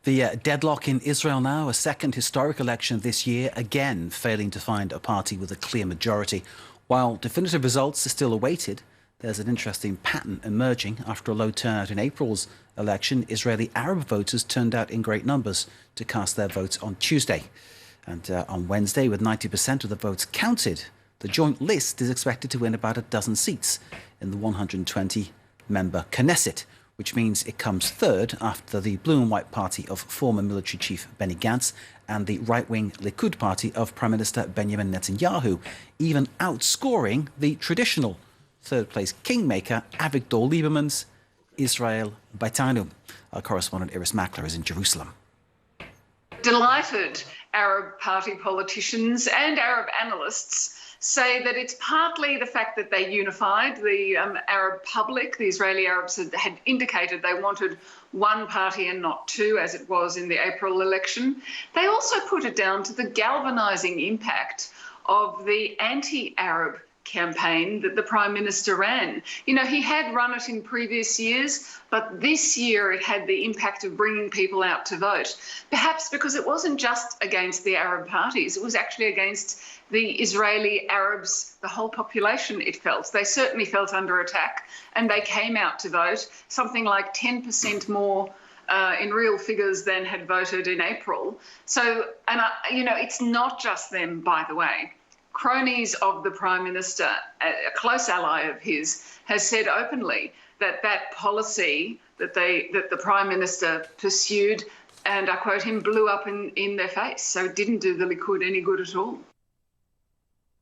The deadlock in Israel now, a second historic election this year, again failing to find a party with a clear majority. While definitive results are still awaited, there's an interesting pattern emerging. After a low turnout in April's election, Israeli Arab voters turned out in great numbers to cast their votes on Tuesday. And on Wednesday, with 90% of the votes counted, the joint list is expected to win about a dozen seats in the 120-member Knesset, which means it comes third after the blue and white party of former military chief Benny Gantz and the right-wing Likud party of Prime Minister Benjamin Netanyahu, even outscoring the traditional third-place kingmaker Avigdor Lieberman's Israel Beitenu. Our correspondent Iris Mackler is in Jerusalem. Delighted Arab party politicians and Arab analysts say that it's partly the fact that they unified the Arab public. The Israeli Arabs had indicated they wanted one party and not two, as it was in the April election. They also put it down to the galvanising impact of the anti-Arab campaign that the Prime Minister ran. You know, he had run it in previous years, but this year it had the impact of bringing people out to vote, perhaps because it wasn't just against the Arab parties, it was actually against the Israeli Arabs, the whole population, it felt. They certainly felt under attack, and they came out to vote, something like 10% more in real figures than had voted in April. So, and you know, it's not just them, by the way. Cronies of the Prime Minister, a close ally of his, has said openly that that policy that the Prime Minister pursued, and I quote him, blew up in their face. So it didn't do the Likud any good at all.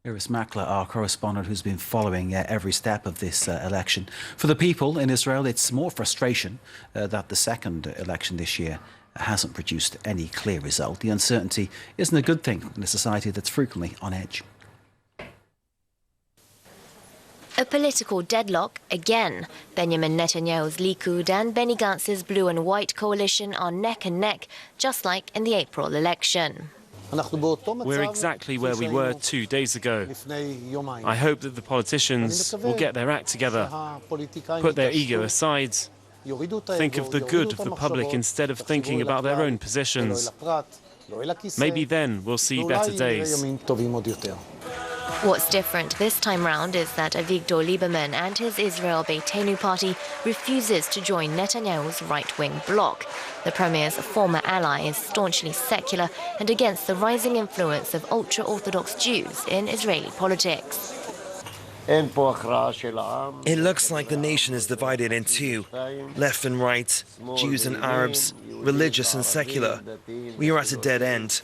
Iris Mackler, our correspondent, who's been following every step of this election. For the people in Israel, it's more frustration that the second election this year hasn't produced any clear result. The uncertainty isn't a good thing in a society that's frequently on edge. A political deadlock again. Benjamin Netanyahu's Likud and Benny Gantz's blue and white coalition are neck and neck, just like in the April election. We're exactly where we were 2 days ago. I hope that the politicians will get their act together, put their ego aside, think of the good of the public instead of thinking about their own positions. Maybe then we'll see better days. What's different this time round is that Avigdor Lieberman and his Israel Beitenu party refuses to join Netanyahu's right-wing bloc. The premier's former ally is staunchly secular and against the rising influence of ultra-Orthodox Jews in Israeli politics. It looks like the nation is divided in two, left and right, Jews and Arabs, religious and secular. We are at a dead end.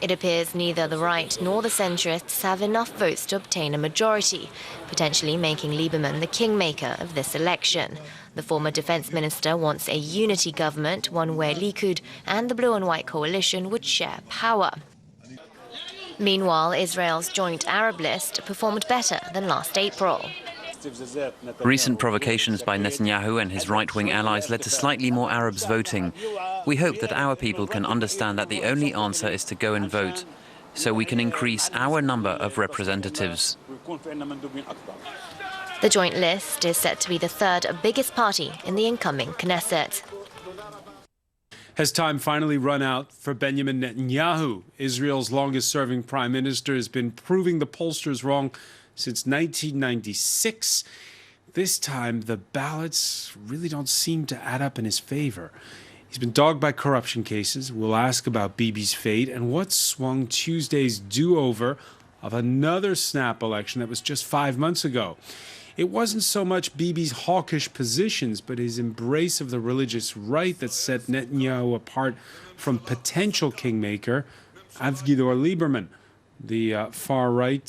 It appears neither the right nor the centrists have enough votes to obtain a majority, potentially making Lieberman the kingmaker of this election. The former defense minister wants a unity government, one where Likud and the blue and white coalition would share power. Meanwhile, Israel's joint Arab list performed better than last April. Recent provocations by Netanyahu and his right-wing allies led to slightly more Arabs voting. We hope that our people can understand that the only answer is to go and vote, so we can increase our number of representatives. The joint list is set to be the third biggest party in the incoming Knesset. Has time finally run out for Benjamin Netanyahu? Israel's longest-serving prime minister has been proving the pollsters wrong since 1996. This time, the ballots really don't seem to add up in his favor. He's been dogged by corruption cases. We'll ask about Bibi's fate and what swung Tuesday's do-over of another snap election that was just 5 months ago. It wasn't so much Bibi's hawkish positions, but his embrace of the religious right that set Netanyahu apart from potential kingmaker Avigdor Lieberman, the far-right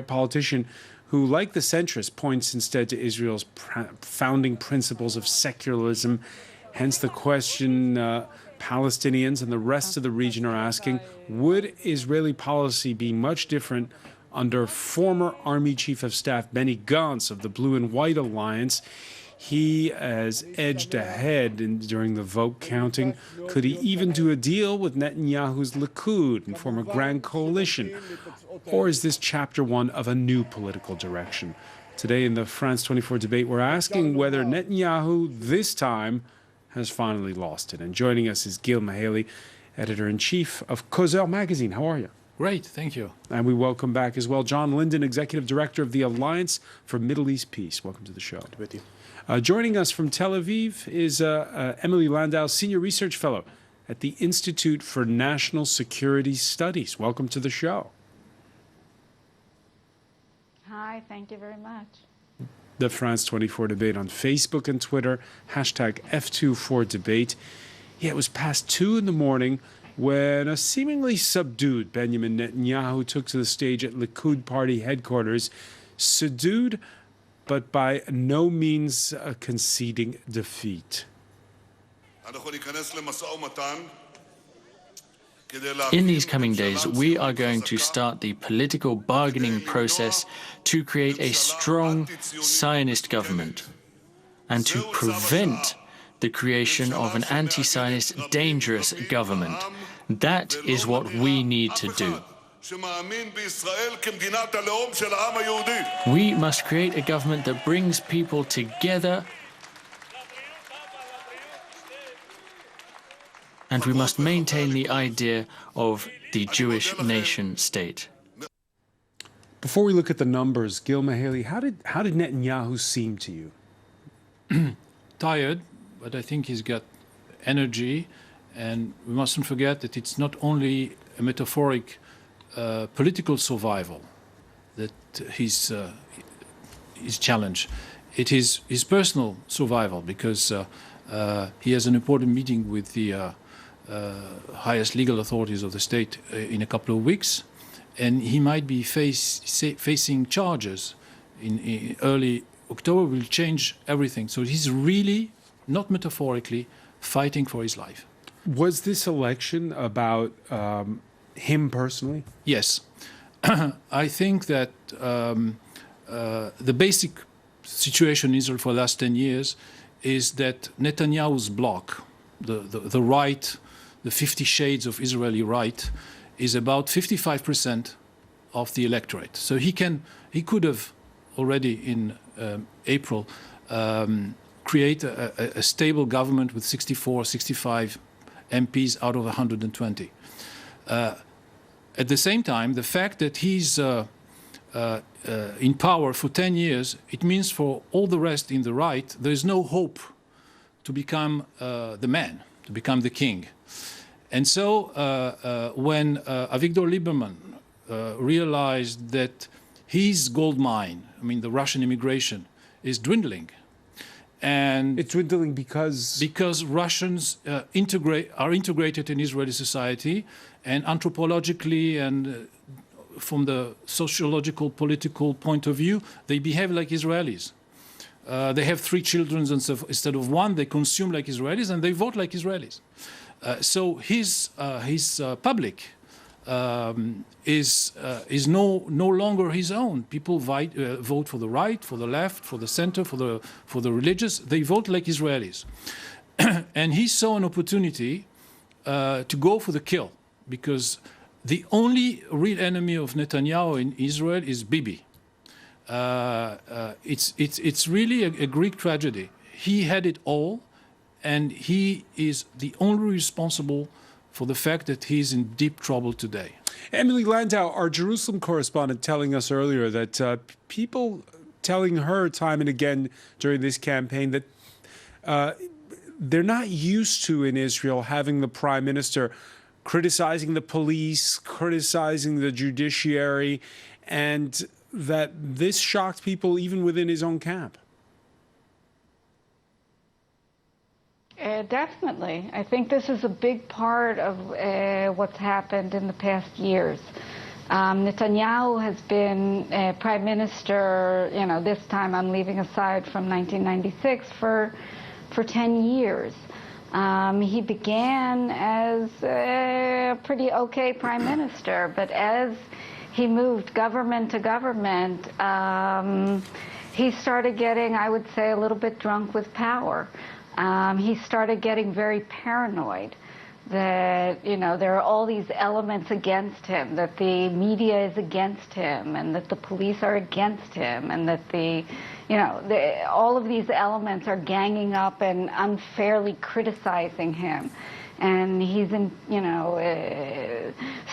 politician who, like the centrist, points instead to Israel's founding principles of secularism. Hence the question Palestinians and the rest of the region are asking, would Israeli policy be much different under former Army Chief of Staff Benny Gantz of the Blue and White Alliance? He has edged ahead during the vote counting. Could he even do a deal with Netanyahu's Likud and form a grand coalition? Or is this chapter one of a new political direction? Today in the France 24 debate, we're asking whether Netanyahu this time has finally lost it. And joining us is Gil Mahaley, editor-in-chief of Causeur magazine. How are you? Great, thank you. And we welcome back as well John Linden, executive director of the Alliance for Middle East Peace. Welcome to the show. Good with you. Joining us from Tel Aviv is Emily Landau, senior research fellow at the Institute for National Security Studies. Welcome to the show. Hi, thank you very much. The France 24 debate on Facebook and Twitter, hashtag F24debate. Yeah, it was past 2 in the morning when a seemingly subdued Benjamin Netanyahu took to the stage at Likud party headquarters, subdued, but by no means conceding defeat. In these coming days, we are going to start the political bargaining process to create a strong Zionist government and to prevent the creation of an anti-Zionist, dangerous government. That is what we need to do. We must create a government that brings people together, and we must maintain the idea of the Jewish nation state. Before we look at the numbers, Gil Mahaley, how did Netanyahu seem to you? Tired, but I think he's got energy, and we mustn't forget that it's not only a metaphoric political survival that his challenge. It is his personal survival, because he has an important meeting with the highest legal authorities of the state in a couple of weeks, and he might be facing charges in early October. Will change everything. So he's really, not metaphorically, fighting for his life. Was this election about him personally? Yes. I think that the basic situation in Israel for the last 10 years is that Netanyahu's bloc, the right, the 50 shades of Israeli right, is about 55% of the electorate. So he could have already in April create a stable government with 64, 65 MPs out of 120. At the same time, the fact that he's in power for 10 years, it means for all the rest in the right, there is no hope to become the man, to become the king. And so when Avigdor Lieberman realized that his gold mine, I mean the Russian immigration, is dwindling, and it's dwindling because Russians are integrated in Israeli society, and anthropologically and from the sociological, political point of view, they behave like Israelis. They have 3 children instead of 1. They consume like Israelis, and they vote like Israelis. So his public is no longer his own. People vote for the right, for the left, for the center, for the religious. They vote like Israelis, and he saw an opportunity to go for the kill, because the only real enemy of Netanyahu in Israel is Bibi. It's really a Greek tragedy. He had it all, and he is the only responsible for the fact that he's in deep trouble today. Emily Landau, our Jerusalem correspondent, telling us earlier that people telling her time and again during this campaign that they're not used to in Israel having the prime minister criticizing the police, criticizing the judiciary, and that this shocked people even within his own camp. Definitely. I think this is a big part of what's happened in the past years. Netanyahu has been prime minister, this time I'm leaving aside from 1996, for 10 years. He began as a pretty okay prime minister, but as he moved government to government, he started getting, I would say, a little bit drunk with power. He started getting very paranoid. that, you know, there are all these elements against him, that the media is against him, and that the police are against him, and that all of these elements are ganging up and unfairly criticizing him. And he's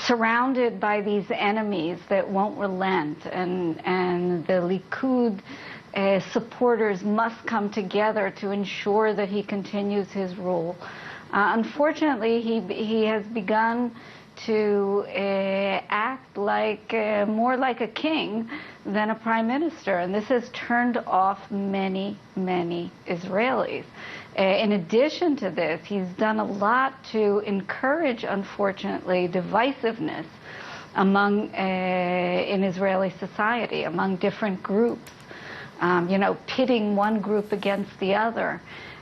surrounded by these enemies that won't relent, and the Likud supporters must come together to ensure that he continues his rule. Unfortunately, he has begun to act like more like a king than a prime minister, and this has turned off many, many Israelis. In addition to this, he's done a lot to encourage, unfortunately, divisiveness in Israeli society, among different groups, pitting one group against the other.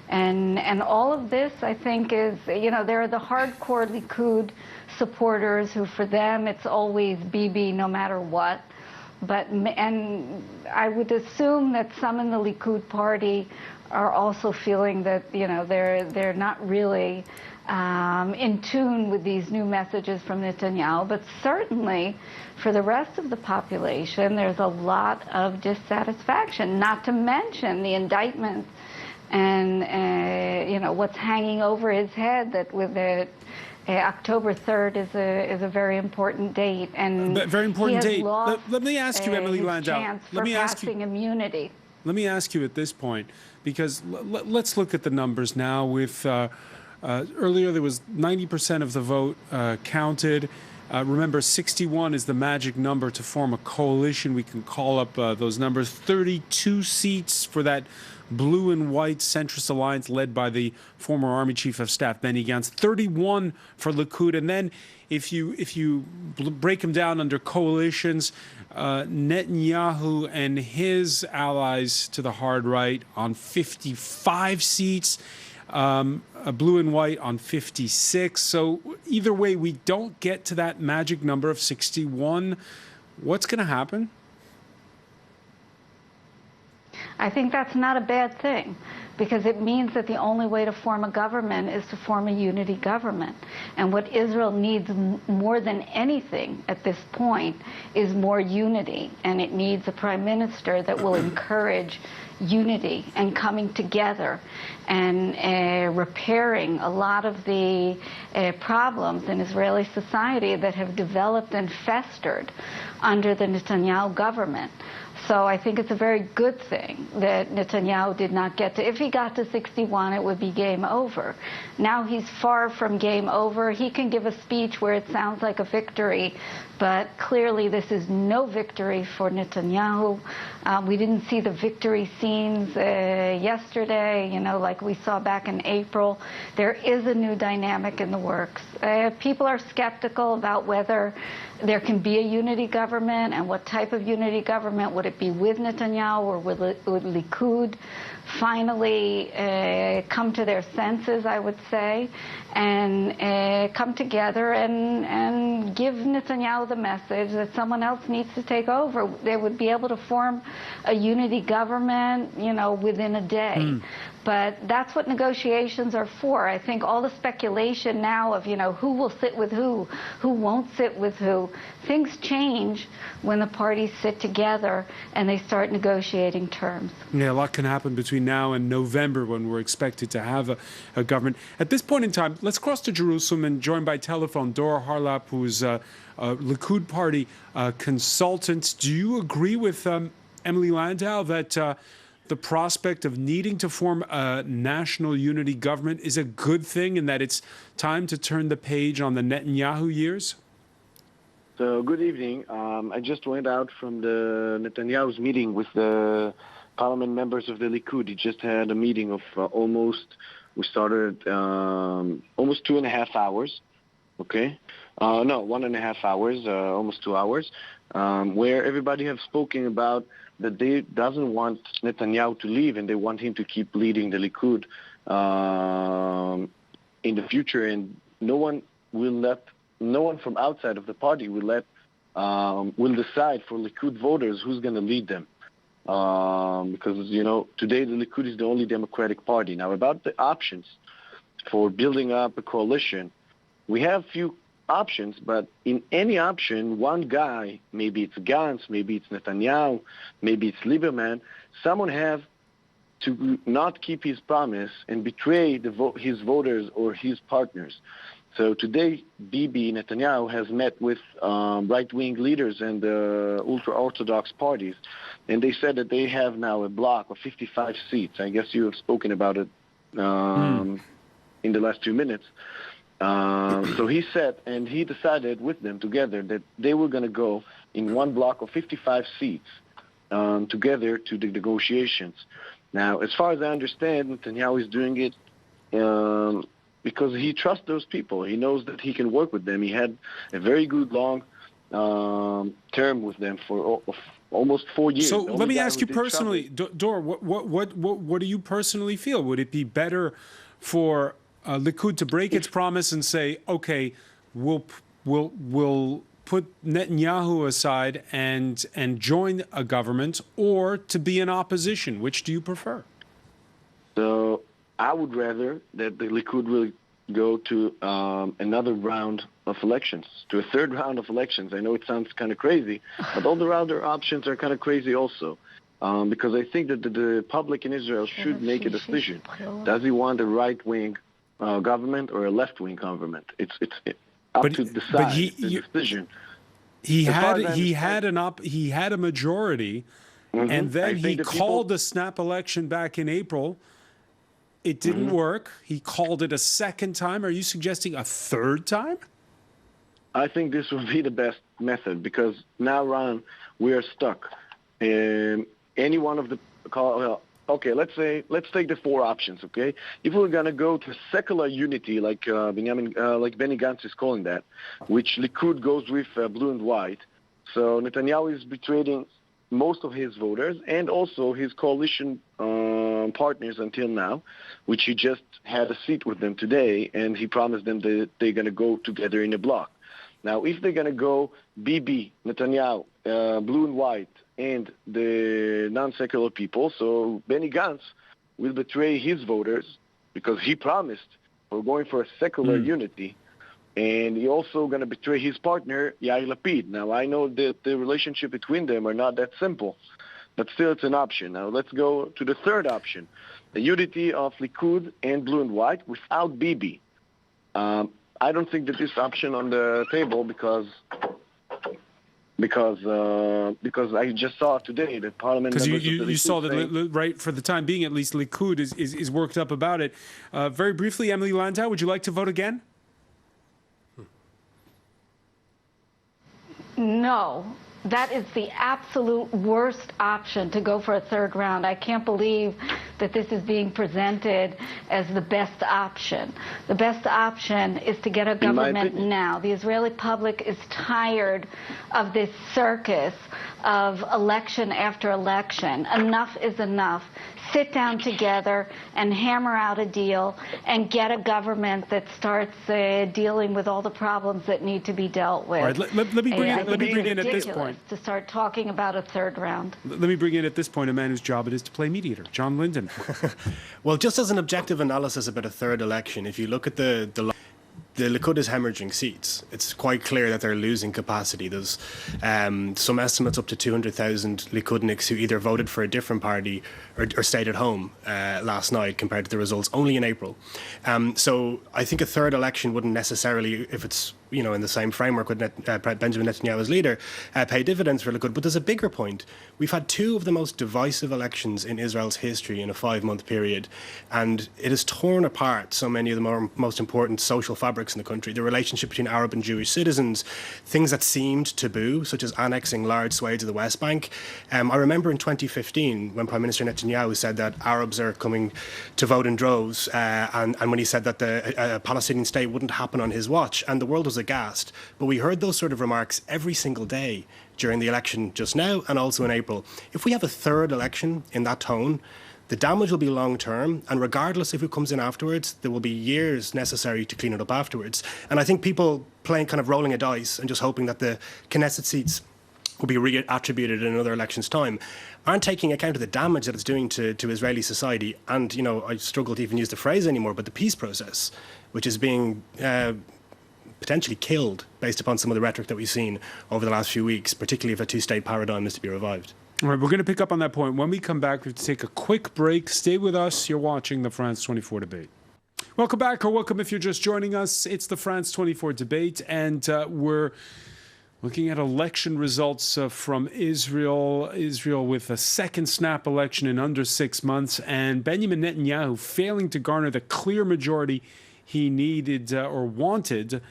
And all of this, I think, is, there are the hardcore Likud supporters who, for them, it's always Bibi no matter what. And I would assume that some in the Likud party are also feeling that, they're not really in tune with these new messages from Netanyahu. But certainly, for the rest of the population, there's a lot of dissatisfaction, not to mention the indictments and what's hanging over his head, that with October 3rd is a very important date, and very important date. Let me ask you, Emily Landau. Let me ask you immunity. Let me ask you at this point, because let's look at the numbers now. With earlier there was 90% of the vote counted. Remember, 61 is the magic number to form a coalition. We can call up those numbers. 32 seats for that blue and white centrist alliance led by the former Army Chief of Staff Benny Gantz. 31 for Likud. And then if you break them down under coalitions, Netanyahu and his allies to the hard right on 55 seats. Blue and white on 56. So either way, we don't get to that magic number of 61. What's going to happen? I think that's not a bad thing, because it means that the only way to form a government is to form a unity government. And what Israel needs more than anything at this point is more unity. And it needs a prime minister that will encourage unity and coming together and repairing a lot of the problems in Israeli society that have developed and festered under the Netanyahu government. So I think it's a very good thing that Netanyahu did not get to. If he got to 61, it would be game over. Now he's far from game over. He can give a speech where it sounds like a victory, but clearly this is no victory for Netanyahu. We didn't see the victory scenes yesterday, like we saw back in April. There is a new dynamic in the works. People are skeptical about whether there can be a unity government, and what type of unity government. Would it be with Netanyahu, or would Likud finally come to their senses, I would say, and come together and give Netanyahu the message that someone else needs to take over? They would be able to form a unity government, within a day. But that's what negotiations are for. I think all the speculation now of, who will sit with who won't sit with who, things change when the parties sit together and they start negotiating terms. Yeah, a lot can happen between now and November, when we're expected to have a government. At this point in time, let's cross to Jerusalem and join by telephone Dora Harlap, who is a Likud party consultant. Do you agree with Emily Landau that the prospect of needing to form a national unity government is a good thing, and that it's time to turn the page on the Netanyahu years? So, good evening. I just went out from the Netanyahu's meeting with the parliament members of the Likud. He just had a meeting of we started almost 2.5 hours, okay? No, 1.5 hours, almost 2 hours, where everybody have spoken about that they doesn't want Netanyahu to leave, and they want him to keep leading the Likud in the future, and no one from outside of the party will decide for Likud voters who's going to lead them, because today the Likud is the only democratic party. Now, about the options for building up a coalition, we have few options, but in any option, one guy, maybe it's Gantz, maybe it's Netanyahu, maybe it's Lieberman, someone have to not keep his promise and betray his voters or his partners. So today, Bibi Netanyahu has met with right-wing leaders and ultra-Orthodox parties, and they said that they have now a block of 55 seats. I guess you have spoken about it in the last 2 minutes. So he said, and he decided with them together that they were going to go in one block of 55 seats together to the negotiations. Now, as far as I understand, Netanyahu is doing it because he trusts those people. He knows that he can work with them. He had a very good long term with them for almost 4 years. So let me ask you personally, Dor, what do you personally feel? Would it be better for Likud to break its promise and say, okay, we'll put Netanyahu aside and join a government, or to be in opposition? Which do you prefer? So I would rather that the Likud will go to another round of elections, to a third round of elections. I know it sounds kind of crazy, but all the other options are kind of crazy also. Because I think that the public in Israel should make a decision. Does he want a right-wing government or a left-wing government? It's up to decide the decision. He had a majority, and then he called a snap election back in April. It didn't work. He called it a second time. Are you suggesting a third time? I think this would be the best method, because now, Ron, we are stuck. Any one of the okay, let's take the four options. Okay, if we're gonna go to secular unity, like Benny Gantz is calling that, which Likud goes with blue and white. So Netanyahu is betraying most of his voters and also his coalition partners until now, which he just had a seat with them today, and he promised them that they're gonna go together in a bloc. Now, if they're gonna go Bibi, Netanyahu, blue and white, and the non-secular people, so Benny Gantz will betray his voters because he promised we're going for a secular unity, and he also going to betray his partner, Yair Lapid. Now, I know that the relationship between them are not that simple, but still it's an option. Now, let's go to the third option, the unity of Likud and blue and white without Bibi. I don't think that this option on the table because I just saw today that Parliament. Because you saw that, right, for the time being, at least, Likud is worked up about it. Very briefly, Emily Landau, would you like to vote again? No. That is the absolute worst option, to go for a third round. I can't believe that this is being presented as the best option. The best option is to get a government now. The Israeli public is tired of this circus of election after election. Enough is enough. Sit down together and hammer out a deal and get a government that starts dealing with all the problems that need to be dealt with. All right, let me bring in at this point. To start talking about a third round. Let me bring in at this point a man whose job it is to play mediator, John Linden. Well, just as an objective analysis about a third election, if you look at the Likud is hemorrhaging seats. It's quite clear that they're losing capacity. There's some estimates up to 200,000 Likudniks who either voted for a different party or stayed at home last night compared to the results only in April. So I think a third election wouldn't necessarily, if it's in the same framework with Benjamin Netanyahu as leader, pay dividends for Likud. But there's a bigger point. We've had two of the most divisive elections in Israel's history in a 5-month period, and it has torn apart so many of the most important social fabrics in the country. The relationship between Arab and Jewish citizens, things that seemed taboo, such as annexing large swathes of the West Bank. I remember in 2015 when Prime Minister Netanyahu said that Arabs are coming to vote in droves, and when he said that the Palestinian state wouldn't happen on his watch, and the world was aghast. But we heard those sort of remarks every single day during the election just now and also in April. If we have a third election in that tone, the damage will be long-term, and regardless if who comes in afterwards, there will be years necessary to clean it up afterwards. And I think people playing kind of rolling a dice and just hoping that the Knesset seats will be reattributed in another election's time aren't taking account of the damage that it's doing to Israeli society. And, I struggle to even use the phrase anymore, but the peace process, which is being potentially killed based upon some of the rhetoric that we've seen over the last few weeks, particularly if a two-state paradigm is to be revived. All right, we're going to pick up on that point. When we come back, we have to take a quick break. Stay with us. You're watching the France 24 debate. Welcome back, or welcome if you're just joining us. It's the France 24 debate, and we're looking at election results from Israel. Israel with a second snap election in under 6 months, and Benjamin Netanyahu failing to garner the clear majority he needed or wanted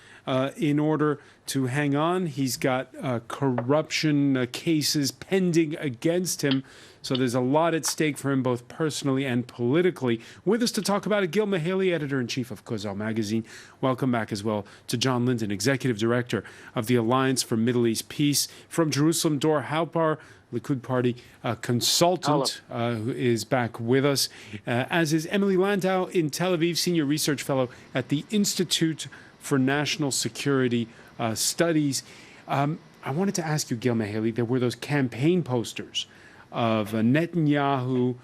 in order to hang on. He's got corruption cases pending against him. So there's a lot at stake for him, both personally and politically. With us to talk about it, Gil Mehaly, editor-in-chief of Kozal magazine. Welcome back as well to John Linden, executive director of the Alliance for Middle East Peace. From Jerusalem, Dor Halpar, Likud party consultant, who is back with us, as is Emily Landau in Tel Aviv, senior research fellow at the Institute for National Security Studies. I wanted to ask you, Gil Mehaly, there were those campaign posters of Netanyahu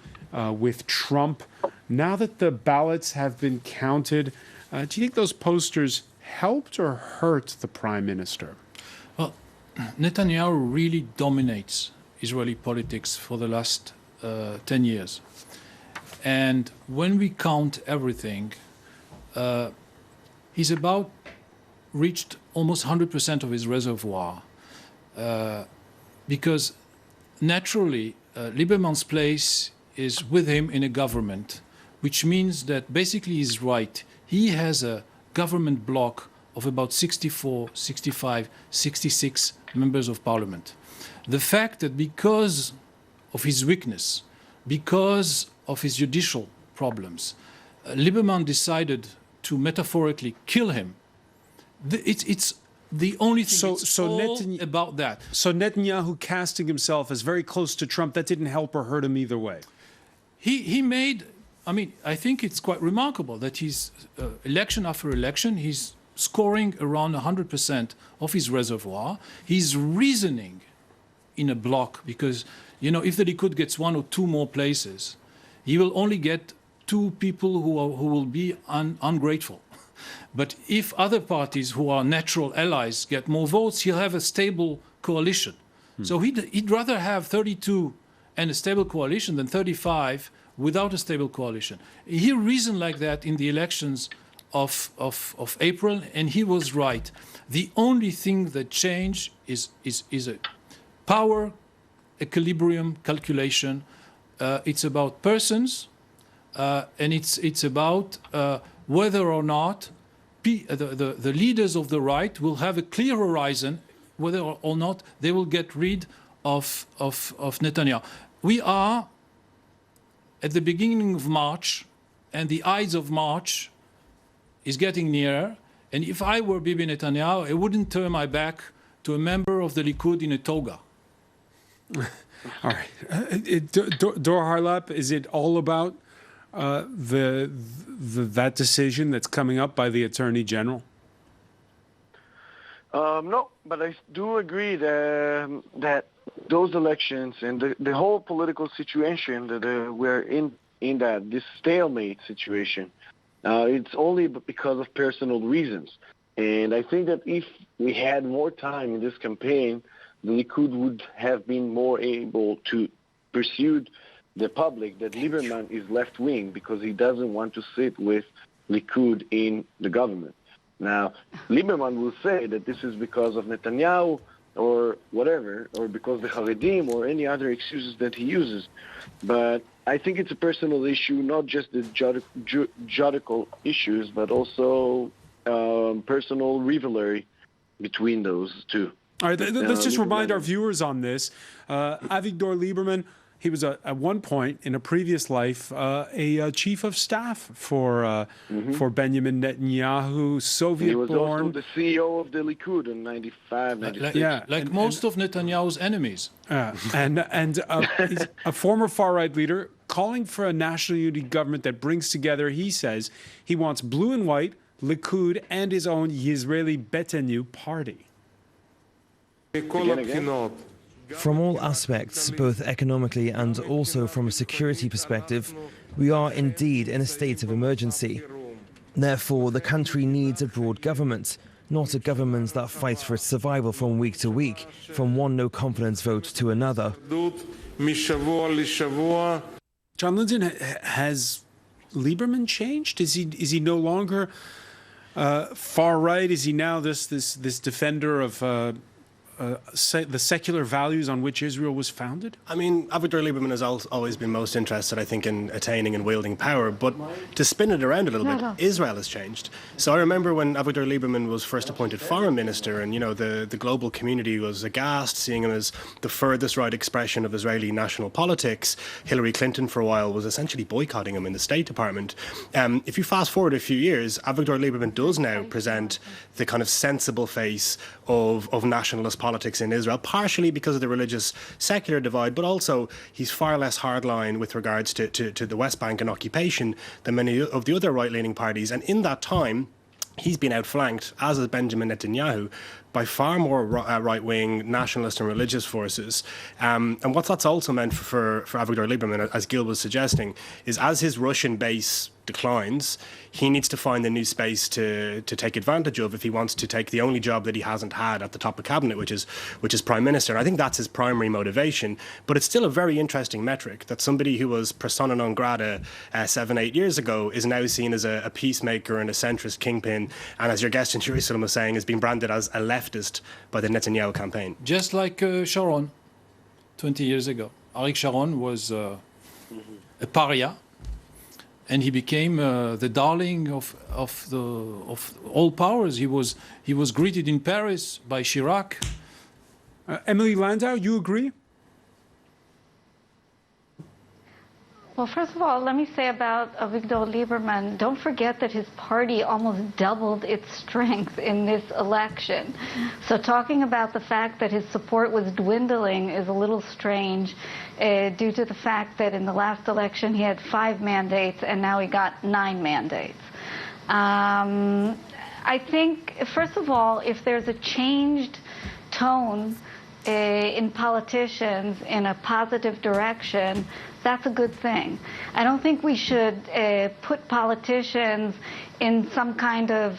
with Trump. Now that the ballots have been counted, do you think those posters helped or hurt the prime minister? Well, Netanyahu really dominates Israeli politics for the last 10 years. And when we count everything, he's about reached almost 100% of his reservoir because naturally, Lieberman's place is with him in a government, which means that basically he's right. He has a government bloc of about 64, 65, 66 members of parliament. The fact that because of his weakness, because of his judicial problems, Lieberman decided to metaphorically kill him. It's the only thing about that. So Netanyahu casting himself as very close to Trump, that didn't help or hurt him either way. He made, I mean, I think it's quite remarkable that he's election after election, he's scoring around 100% of his reservoir. He's reasoning in a block because, you know, if the Likud gets one or two more places, he will only get two people who will be ungrateful. But if other parties who are natural allies get more votes, he'll have a stable coalition. So he'd rather have 32 and a stable coalition than 35 without a stable coalition. He reasoned like that in the elections of April, and he was right. The only thing that changed is a power equilibrium calculation. It's about persons, and it's about whether or not the leaders of the right will have a clear horizon, whether or not they will get rid of Netanyahu. We are at the beginning of March, and the Ides of March is getting nearer. And if I were Bibi Netanyahu, I wouldn't turn my back to a member of the Likud in a toga. All right. Dor Harlap, is it all about that decision that's coming up by the Attorney General? No, but I do agree that those elections and the whole political situation that we're in this stalemate situation, it's only because of personal reasons. And I think that if we had more time in this campaign, the Likud would have been more able to pursue the public that Lieberman is left-wing because he doesn't want to sit with Likud in the government. Now, Lieberman will say that this is because of Netanyahu or whatever, or because the Haredim or any other excuses that he uses. But I think it's a personal issue, not just the juridical issues, but also personal rivalry between those two. All right, let's just remind our viewers on this. Avigdor Lieberman, he was at one point in a previous life a chief of staff for Benjamin Netanyahu, Soviet-born. He was also the CEO of the Likud in 95, 96. Like most of Netanyahu's enemies. And he's a former far-right leader calling for a national unity government that brings together, he says, he wants blue and white, Likud, and his own Yisraeli Betenu party. From all aspects, both economically and also from a security perspective, we are indeed in a state of emergency. Therefore, the country needs a broad government, not a government that fights for its survival from week to week, from one no-confidence vote to another. John Linden, has Lieberman changed? Is he no longer far right? Is he now this defender of the secular values on which Israel was founded? I mean, Avigdor Lieberman has always been most interested, I think, in attaining and wielding power. But to spin it around a little bit, Israel has changed. So I remember when Avigdor Lieberman was first appointed foreign minister, and, you know, the global community was aghast, seeing him as the furthest right expression of Israeli national politics. Hillary Clinton, for a while, was essentially boycotting him in the State Department. If you fast forward a few years, Avigdor Lieberman does now present the kind of sensible face of nationalist politics in Israel, partially because of the religious secular divide, but also he's far less hardline with regards to the West Bank and occupation than many of the other right-leaning parties. And in that time, he's been outflanked, as is Benjamin Netanyahu, by far more right-wing nationalist and religious forces. And what that's also meant for Avigdor Lieberman, as Gil was suggesting, is as his Russian base declines, he needs to find a new space to take advantage of if he wants to take the only job that he hasn't had at the top of cabinet, which is prime minister. And I think that's his primary motivation. But it's still a very interesting metric that somebody who was persona non grata 7-8 years ago is now seen as a peacemaker and a centrist kingpin, and as your guest in Jerusalem was saying, has been branded as a leftist by the Netanyahu campaign. Just like Sharon 20 years ago. Arik Sharon was a pariah, and he became the darling of all powers. He was greeted in Paris by Chirac. Emily Landau, you agree? Well, first of all, let me say about Avigdor Lieberman, don't forget that his party almost doubled its strength in this election. So talking about the fact that his support was dwindling is a little strange due to the fact that in the last election he had 5 mandates and now he got 9 mandates. I think, first of all, if there's a changed tone in politicians in a positive direction, that's a good thing. I don't think we should put politicians in some kind of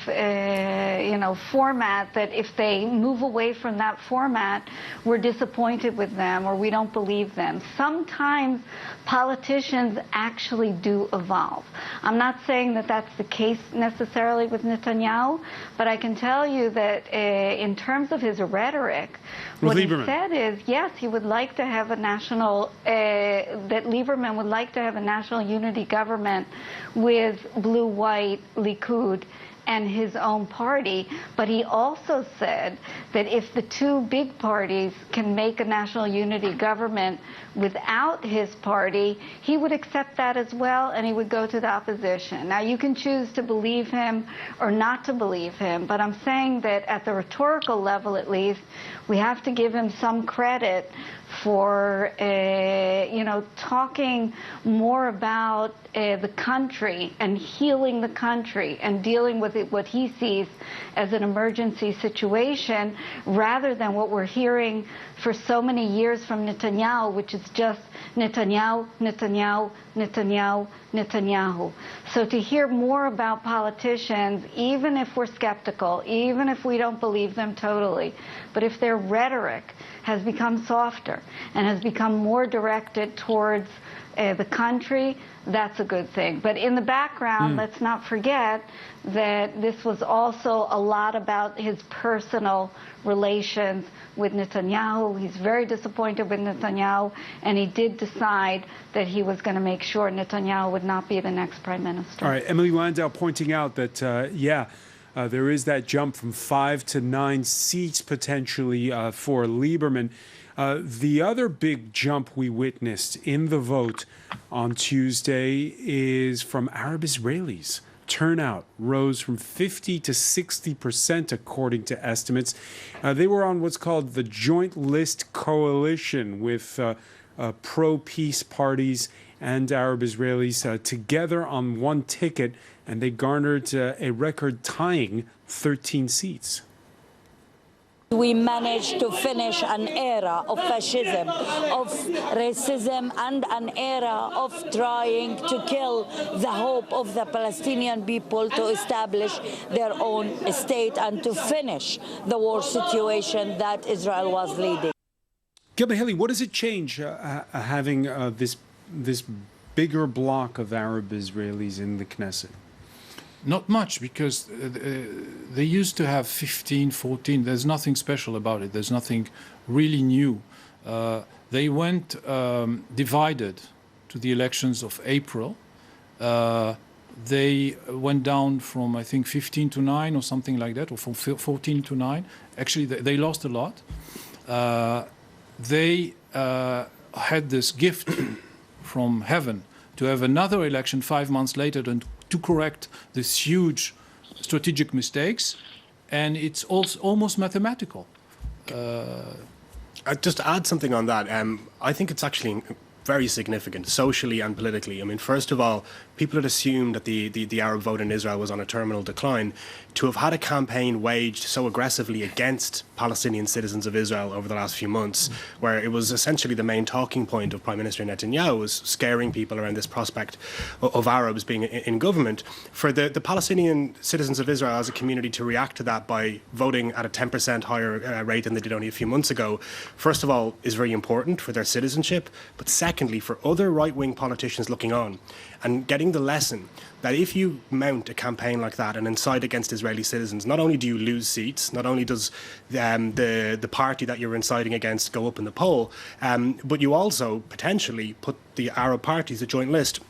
format that if they move away from that format, we're disappointed with them or we don't believe them. Sometimes politicians actually do evolve. I'm not saying that that's the case necessarily with Netanyahu, but I can tell you that in terms of his rhetoric, what he said is, yes, he would like to have a national, that Lieberman would like to have a national unity government with blue-white Likud and his own party, but he also said that if the 2 big parties can make a national unity government without his party, he would accept that as well, and he would go to the opposition. Now, you can choose to believe him or not to believe him, but I'm saying that at the rhetorical level, at least, we have to give him some credit for, talking more about the country and healing the country and dealing with what he sees as an emergency situation, rather than what we're hearing for so many years from Netanyahu, which is just Netanyahu, Netanyahu, Netanyahu, Netanyahu. So to hear more about politicians, even if we're skeptical, even if we don't believe them totally, but if their rhetoric has become softer and has become more directed towards the country, that's a good thing. But in the background, let's not forget that this was also a lot about his personal relations with Netanyahu. He's very disappointed with Netanyahu, and he did decide that he was going to make sure Netanyahu would not be the next prime minister. All right, Emily Landau pointing out that, there is that jump from 5 to 9 seats potentially for Lieberman. The other big jump we witnessed in the vote on Tuesday is from Arab Israelis. Turnout rose from 50 to 60% according to estimates. They were on what's called the Joint List Coalition with pro-peace parties and Arab Israelis together on one ticket, and they garnered a record-tying 13 seats. We managed to finish an era of fascism, of racism, and an era of trying to kill the hope of the Palestinian people to establish their own state and to finish the war situation that Israel was leading. Gilbert Haley, what does it change having this bigger bloc of Arab Israelis in the Knesset? Not much, because they used to have 15, 14. There's nothing special about it. There's nothing really new. They went divided to the elections of April. They went down from, I think, 15 to 9 or something like that, or from 14 to 9. Actually, they lost a lot. They had this gift from heaven to have another election 5 months later and to correct these huge strategic mistakes, and it's also almost mathematical. Just to add something on that, I think it's actually very significant socially and politically. I mean, first of all, people had assumed that the Arab vote in Israel was on a terminal decline. To have had a campaign waged so aggressively against Palestinian citizens of Israel over the last few months, where it was essentially the main talking point of Prime Minister Netanyahu, was scaring people around this prospect of Arabs being in government. For the Palestinian citizens of Israel as a community to react to that by voting at a 10% higher rate than they did only a few months ago, first of all, is very important for their citizenship, but secondly, for other right-wing politicians looking on and getting the lesson that if you mount a campaign like that and incite against Israeli citizens, not only do you lose seats, not only does the party that you're inciting against go up in the poll, but you also potentially put the Arab parties, the joint list,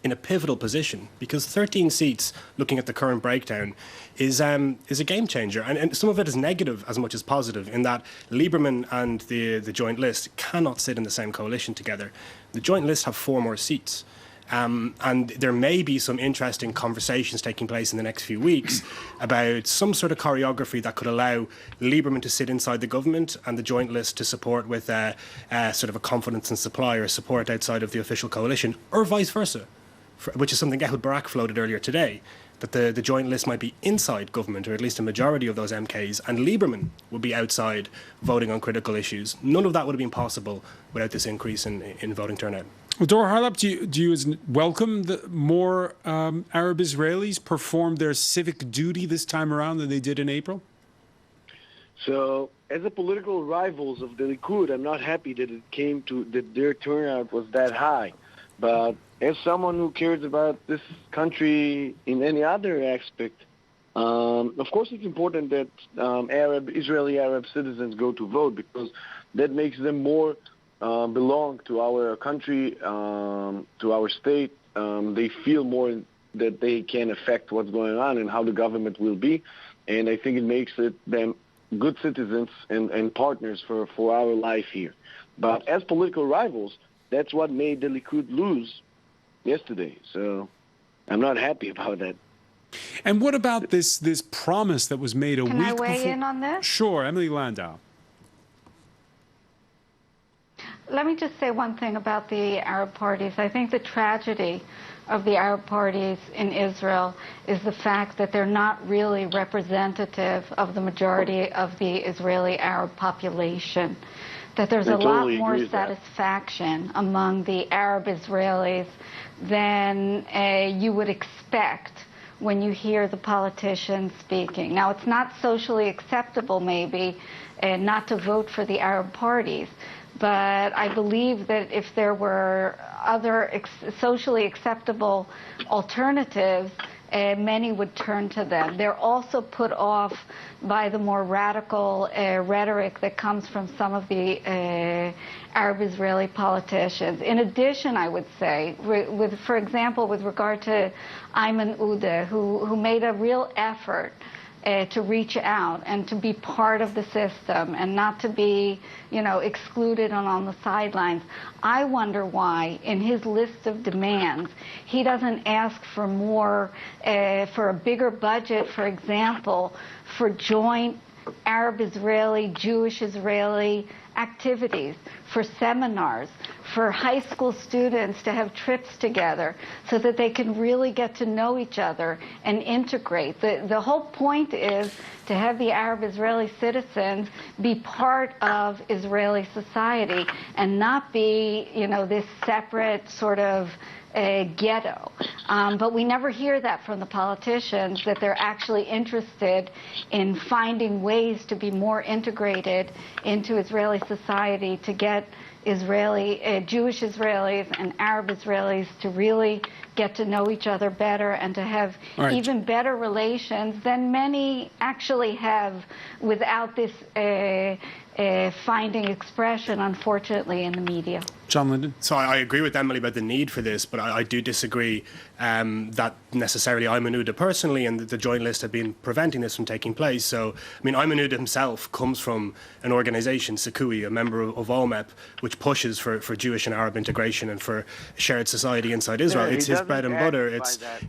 in a pivotal position, because 13 seats, looking at the current breakdown, is a game changer. And some of it is negative as much as positive, in that Lieberman and the joint list cannot sit in the same coalition together. The joint list have 4 more seats. And there may be some interesting conversations taking place in the next few weeks about some sort of choreography that could allow Lieberman to sit inside the government and the joint list to support with sort of a confidence and supply or support outside of the official coalition, or vice versa, which is something Ehud Barak floated earlier today, that the joint list might be inside government, or at least a majority of those MKs, and Lieberman would be outside voting on critical issues. None of that would have been possible without this increase in voting turnout. Well, Dor Harlap, do you welcome that more Arab Israelis performed their civic duty this time around than they did in April? So, as a political rivals of the Likud, I'm not happy that their turnout was that high. But as someone who cares about this country in any other aspect, of course it's important that Israeli Arab citizens go to vote, because that makes them more belong to our country, to our state. They feel more that they can affect what's going on and how the government will be. And I think it makes them good citizens and partners for our life here. But as political rivals, that's what made the Likud lose yesterday. So I'm not happy about that. And what about this promise that was made a week before? Can I weigh in on this? Sure, Emily Landau. Let me just say one thing about the Arab parties. I think the tragedy of the Arab parties in Israel is the fact that they're not really representative of the majority of the Israeli Arab population. That there's a lot more satisfaction among the Arab Israelis than you would expect when you hear the politicians speaking. Now, it's not socially acceptable, maybe, not to vote for the Arab parties, but I believe that if there were other socially acceptable alternatives, many would turn to them. They're also put off by the more radical rhetoric that comes from some of the Arab Israeli politicians. In addition, I would say, for example, with regard to Ayman Uda, who made a real effort to reach out and to be part of the system and not to be, excluded and on the sidelines. I wonder why, in his list of demands, he doesn't ask for more, for a bigger budget, for example, for joint Arab-Israeli, Jewish-Israeli activities, for seminars, for high school students to have trips together so that they can really get to know each other and integrate. The whole point is to have the Arab-Israeli citizens be part of Israeli society and not be, this separate sort of a ghetto. But we never hear that from the politicians, that they're actually interested in finding ways to be more integrated into Israeli society, to get Jewish Israelis and Arab Israelis to really get to know each other better and to have even better relations than many actually have without this finding expression, unfortunately, in the media. John Linden? So I agree with Emily about the need for this, but I do disagree that necessarily Ayman Odeh personally and the Joint List have been preventing this from taking place. So, Ayman Odeh himself comes from an organization, Sikui, a member of OMEP, which pushes for Jewish and Arab integration and for shared society inside Israel. Yeah, it's his bread and butter.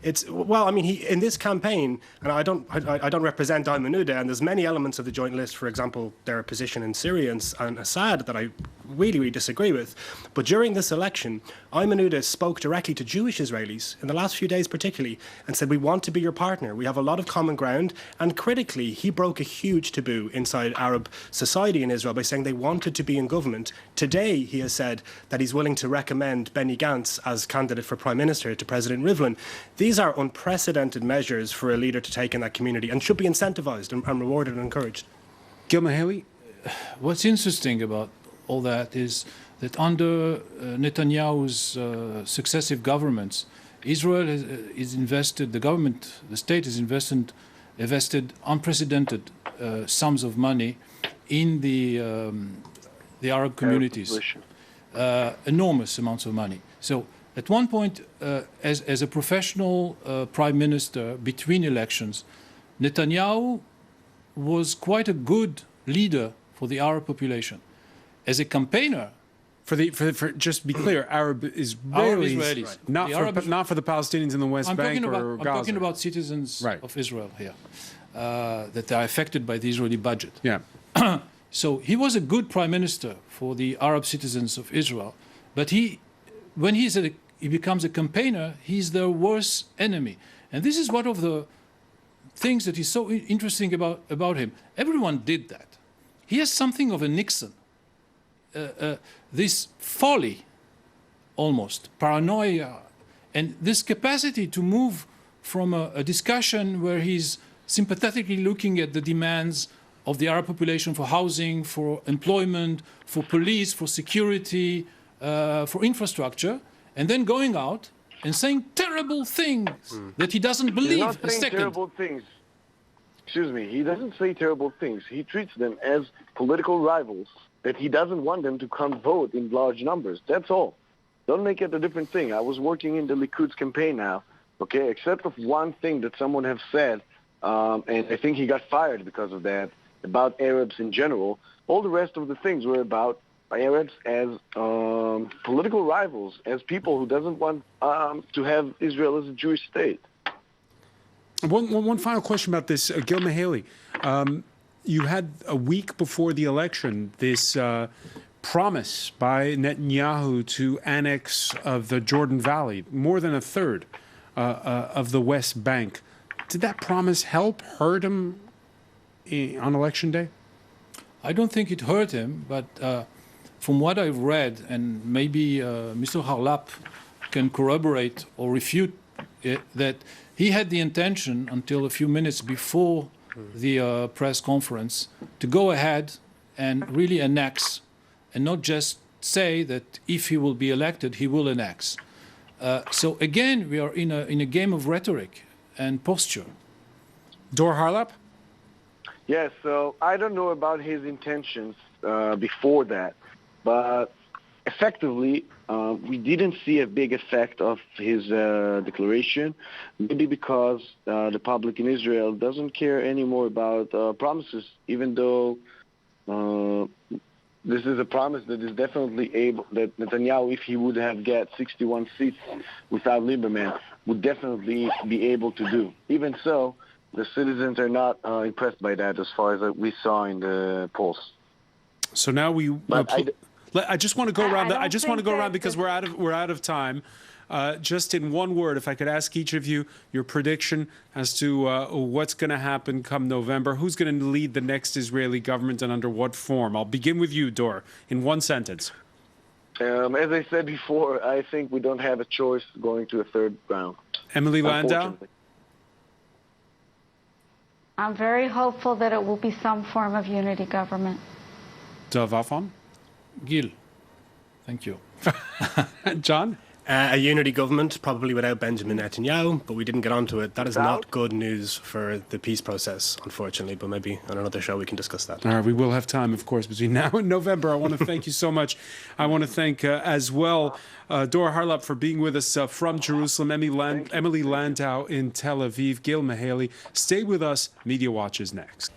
He in this campaign, and I don't represent Ayman Odeh, and there's many elements of the Joint List, for example, their position in Syria and Assad, that I really disagree with. But during this election, Ayman Odeh spoke directly to Jewish Israelis in the last few days particularly and said, we want to be your partner. We have a lot of common ground. And critically, he broke a huge taboo inside Arab society in Israel by saying they wanted to be in government. Today, he has said that he's willing to recommend Benny Gantz as candidate for Prime Minister to President Rivlin. These are unprecedented measures for a leader to take in that community and should be incentivized and rewarded and encouraged. Gil Mehaly? What's interesting about all that is that under Netanyahu's successive governments, Israel is invested, the state has invested unprecedented sums of money in the Arab communities, enormous amounts of money. So at one point, as a professional prime minister between elections, Netanyahu was quite a good leader for the Arab population. As a campaigner, just be clear, Arab Israelis, not for the Palestinians in the West Bank or Gaza. I'm talking about citizens of Israel here, that are affected by the Israeli budget. Yeah. So he was a good prime minister for the Arab citizens of Israel, but when he becomes a campaigner, he's their worst enemy. And this is one of the things that is so interesting about him. Everyone did that. He has something of a Nixon. This folly, almost, paranoia, and this capacity to move from a discussion where he's sympathetically looking at the demands of the Arab population for housing, for employment, for police, for security, for infrastructure, and then going out and saying terrible things that he doesn't believe He's not a saying second. Terrible things. Excuse me, he doesn't say terrible things. He treats them as political rivals, that he doesn't want them to come vote in large numbers. That's all. Don't make it a different thing. I was working in the Likud's campaign now, okay, except of one thing that someone have said, and I think he got fired because of that, about Arabs in general. All the rest of the things were about Arabs as political rivals, as people who doesn't want to have Israel as a Jewish state. One final question about this, Gil Mehaly. You had a week before the election this promise by Netanyahu to annex of the Jordan Valley, more than a third of the West Bank. Did that promise hurt him on election day? I don't think it hurt him, but from what I've read, and maybe Mr. Harlap can corroborate or refute it, that he had the intention until a few minutes before the press conference to go ahead and really annex, and not just say that if he will be elected, he will annex. So again, we are in a game of rhetoric and posture. Dor Harlap? Yes, so I don't know about his intentions before that, but effectively, we didn't see a big effect of his declaration, maybe because the public in Israel doesn't care anymore about promises, even though this is a promise that is definitely able, that Netanyahu, if he would have get 61 seats without Lieberman, would definitely be able to do. Even so, the citizens are not impressed by that as far as we saw in the polls. So now I just want to go around. I just want to go around because we're out of time. Just in one word, if I could ask each of you your prediction as to what's going to happen come November, who's going to lead the next Israeli government and under what form? I'll begin with you, Dor, in one sentence. As I said before, I think we don't have a choice going to a third round. Emily Landau? I'm very hopeful that it will be some form of unity government. Dov Afon? Gil, thank you. John? A unity government, probably without Benjamin Netanyahu, but we didn't get onto it. That is not good news for the peace process, unfortunately, but maybe on another show we can discuss that. All right, we will have time, of course, between now and November. I want to thank you so much. I want to thank as well Dor Harlap for being with us from Jerusalem, Emily Landau in Tel Aviv, Gil Mihaly. Stay with us. Media Watch is next.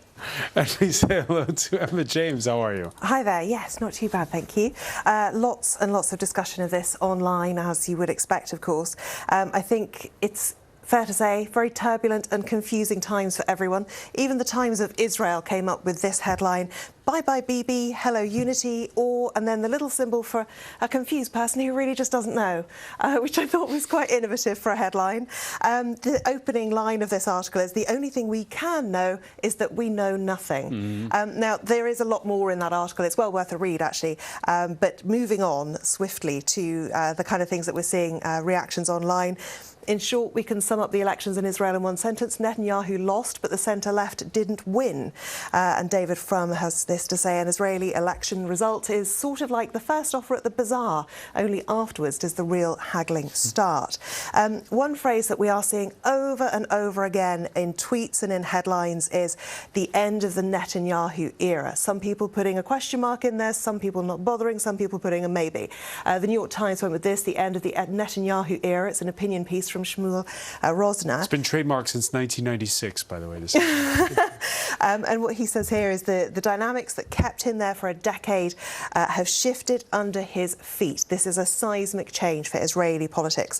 And please say hello to Emma James. How are you? Hi there. Yes, not too bad, thank you. Lots and lots of discussion of this online, as you would expect, of course. I think it's fair to say, very turbulent and confusing times for everyone. Even the Times of Israel came up with this headline, "Bye-bye Bibi, hello unity," and then the little symbol for a confused person who really just doesn't know, which I thought was quite innovative for a headline. The opening line of this article is, "The only thing we can know is that we know nothing." Now, there is a lot more in that article. It's well worth a read, actually. But moving on swiftly to the kind of things that we're seeing, reactions online. In short, we can sum up the elections in Israel in one sentence. Netanyahu lost, but the centre-left didn't win. And David Frum has this to say: an Israeli election result is sort of like the first offer at the bazaar. Only afterwards does the real haggling start. One phrase that we are seeing over and over again in tweets and in headlines is the end of the Netanyahu era. Some people putting a question mark in there, some people not bothering, some people putting a maybe. The New York Times went with this, the end of the Netanyahu era. It's an opinion piece from Shmuel Rosner. It's been trademarked since 1996, by the way. This and what he says here is the dynamics that kept him there for a decade have shifted under his feet. This is a seismic change for Israeli politics.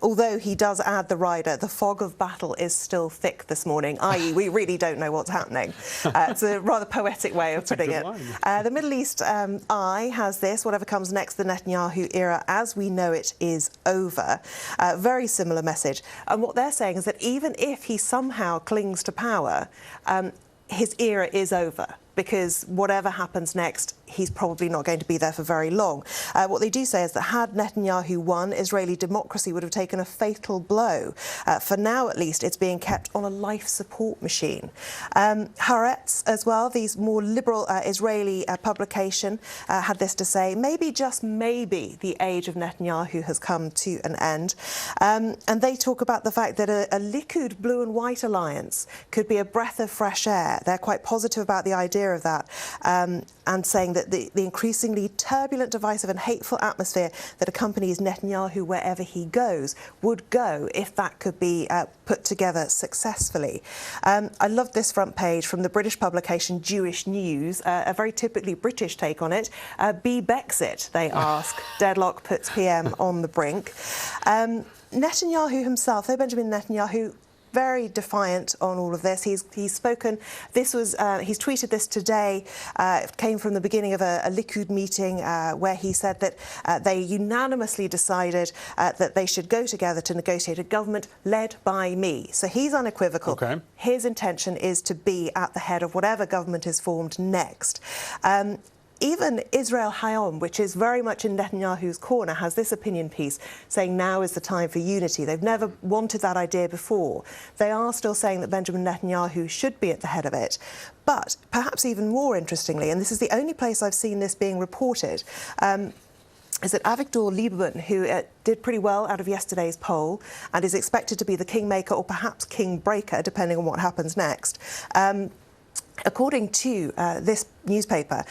Although he does add the rider, the fog of battle is still thick this morning, i.e. we really don't know what's happening. It's a rather poetic way of putting it. The Middle East Eye has this: whatever comes next, the Netanyahu era as we know it is over. Very similar message. And what they're saying is that even if he somehow clings to power, his era is over, because whatever happens next, he's probably not going to be there for very long. What they do say is that had Netanyahu won, Israeli democracy would have taken a fatal blow. For now, at least, it's being kept on a life support machine. Haaretz, as well, these more liberal Israeli publication, had this to say: maybe, just maybe, the age of Netanyahu has come to an end. And they talk about the fact that a Likud blue and white alliance could be a breath of fresh air. They're quite positive about the idea of that, and saying that the increasingly turbulent, divisive and hateful atmosphere that accompanies Netanyahu wherever he goes would go if that could be put together successfully. I love this front page from the British publication Jewish News, a very typically British take on it. Be Brexit, they ask. Deadlock puts PM on the brink. Netanyahu himself, though, Benjamin Netanyahu, very defiant on all of this. He's spoken. This was he's tweeted this today. It came from the beginning of a Likud meeting where he said that they unanimously decided that they should go together to negotiate a government led by me. So he's unequivocal. Okay. His intention is to be at the head of whatever government is formed next. Even Israel Hayom, which is very much in Netanyahu's corner, has this opinion piece saying now is the time for unity. They've never wanted that idea before. They are still saying that Benjamin Netanyahu should be at the head of it. But perhaps even more interestingly, and this is the only place I've seen this being reported, is that Avigdor Lieberman, who did pretty well out of yesterday's poll and is expected to be the kingmaker or perhaps kingbreaker, depending on what happens next, according to this newspaper,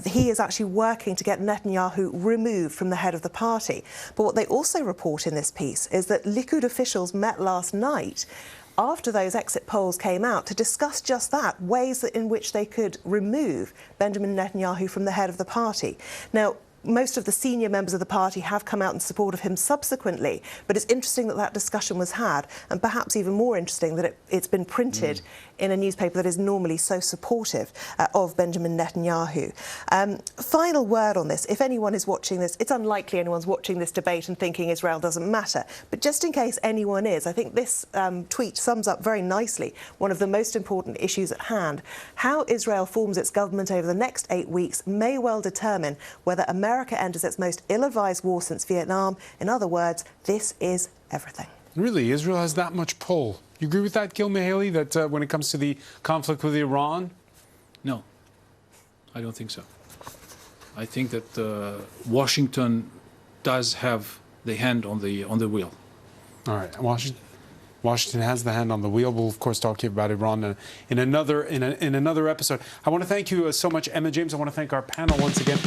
he is actually working to get Netanyahu removed from the head of the party. But what they also report in this piece is that Likud officials met last night after those exit polls came out to discuss just that, ways in which they could remove Benjamin Netanyahu from the head of the party. Now, most of the senior members of the party have come out in support of him subsequently, but it's interesting that that discussion was had, and perhaps even more interesting that it's been printed in a newspaper that is normally so supportive of Benjamin Netanyahu. Final word on this. If anyone is watching this, it's unlikely anyone's watching this debate and thinking Israel doesn't matter. But just in case anyone is, I think this tweet sums up very nicely one of the most important issues at hand. How Israel forms its government over the next 8 weeks may well determine whether America enters its most ill-advised war since Vietnam. In other words, this is everything. Really, Israel has that much pull. You agree with that, Gil Mihaly, that when it comes to the conflict with Iran? No, I don't think so. I think that Washington does have the hand on the wheel. All right, Washington has the hand on the wheel. We'll, of course, talk to you about Iran in another episode. I want to thank you so much, Emma James. I want to thank our panel once again.